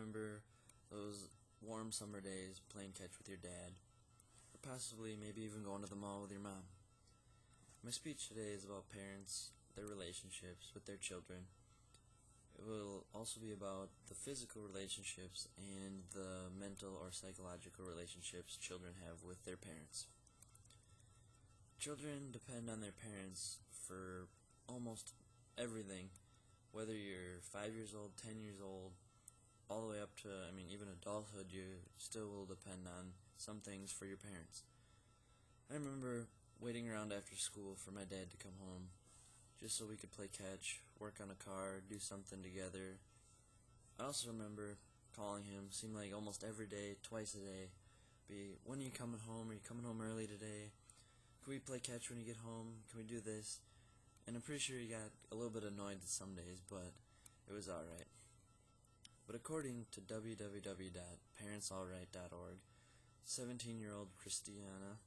remember those warm summer days playing catch with your dad, or possibly maybe even going to the mall with your mom. My speech today is about parents, their relationships with their children. It will also be about the physical relationships and the mental or psychological relationships children have with their parents. Children depend on their parents for almost everything, whether you're 5 years old, 10 years old, all the way up to, even adulthood, you still will depend on some things for your parents. I remember waiting around after school for my dad to come home, just so we could play catch, work on a car, do something together. I also remember calling him, seemed like almost every day, twice a day, when are you coming home? Are you coming home early today? Can we play catch when you get home? Can we do this? And I'm pretty sure he got a little bit annoyed some days, but it was alright. But according to www.parentsallright.org, 17-year-old Christiana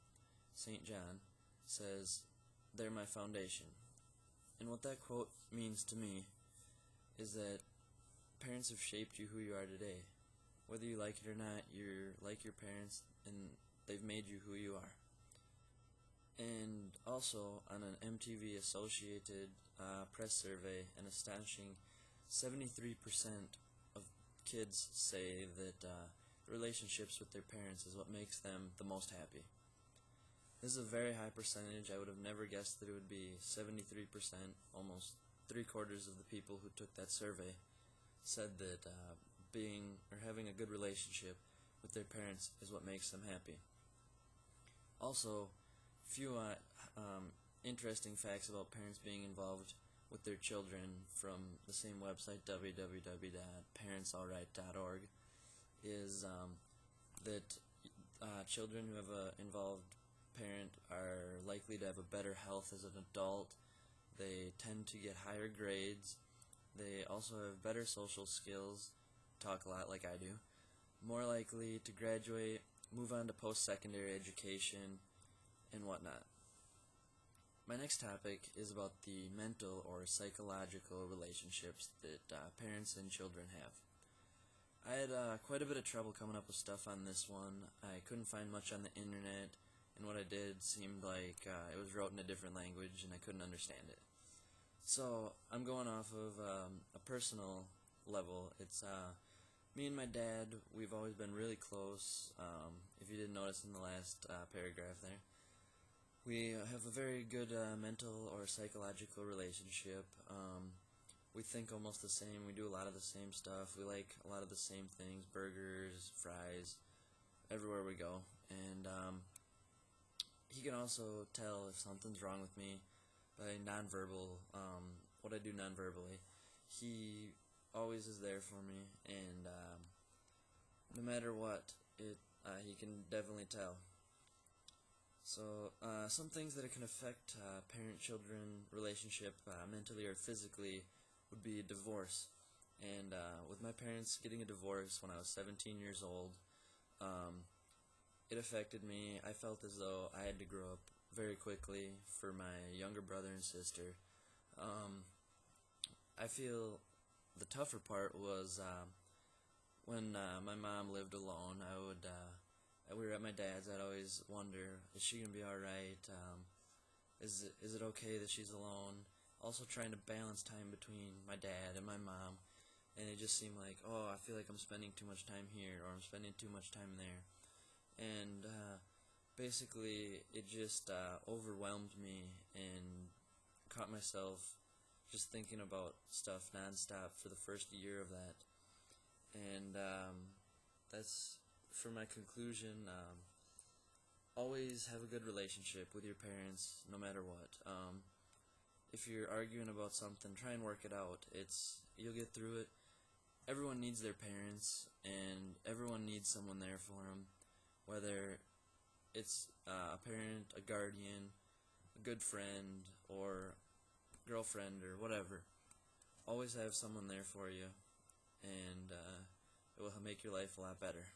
St. John says, "They're my foundation." And what that quote means to me is that parents have shaped you who you are today. Whether you like it or not, you're like your parents, and they've made you who you are. And also, on an MTV Associated Press survey, an astonishing 73% of kids say that relationships with their parents is what makes them the most happy. This is a very high percentage. I would have never guessed that it would be 73%. Almost 3/4 of the people who took that survey said that having a good relationship with their parents is what makes them happy. Also, few interesting facts about parents being involved with their children from the same website, www.parentsallright.org, is that children who have an involved parent are likely to have a better health as an adult. They tend to get higher grades. They also have better social skills, talk a lot like I do, more likely to graduate, move on to post-secondary education, and whatnot. My next topic is about the mental or psychological relationships that parents and children have. I had quite a bit of trouble coming up with stuff on this one. I couldn't find much on the internet, and what I did seemed like it was wrote in a different language and I couldn't understand it. So I'm going off of a personal level. It's me and my dad, we've always been really close. If you didn't notice in the last paragraph there, we have a very good mental or psychological relationship. We think almost the same. We do a lot of the same stuff. We like a lot of the same things, burgers, fries, everywhere we go. And he can also tell if something's wrong with me by nonverbal, what I do nonverbally. He always is there for me, and no matter what, he can definitely tell. So, some things that can affect parent-children relationship mentally or physically would be divorce. And with my parents getting a divorce when I was 17 years old, it affected me. I felt as though I had to grow up very quickly for my younger brother and sister. I feel the tougher part was when my mom lived alone. We were at my dad's. I'd always wonder, is she gonna be all right? Is it okay that she's alone? Also trying to balance time between my dad and my mom, and it just seemed like, I feel like I'm spending too much time here, or I'm spending too much time there, and basically it just overwhelmed me, and caught myself just thinking about stuff nonstop for the first year of that, and that's for my conclusion. Always have a good relationship with your parents, no matter what. If you're arguing about something, try and work it out. You'll get through it. Everyone needs their parents, and everyone needs someone there for them, whether it's a parent, a guardian, a good friend, or girlfriend, or whatever. Always have someone there for you, and it will make your life a lot better.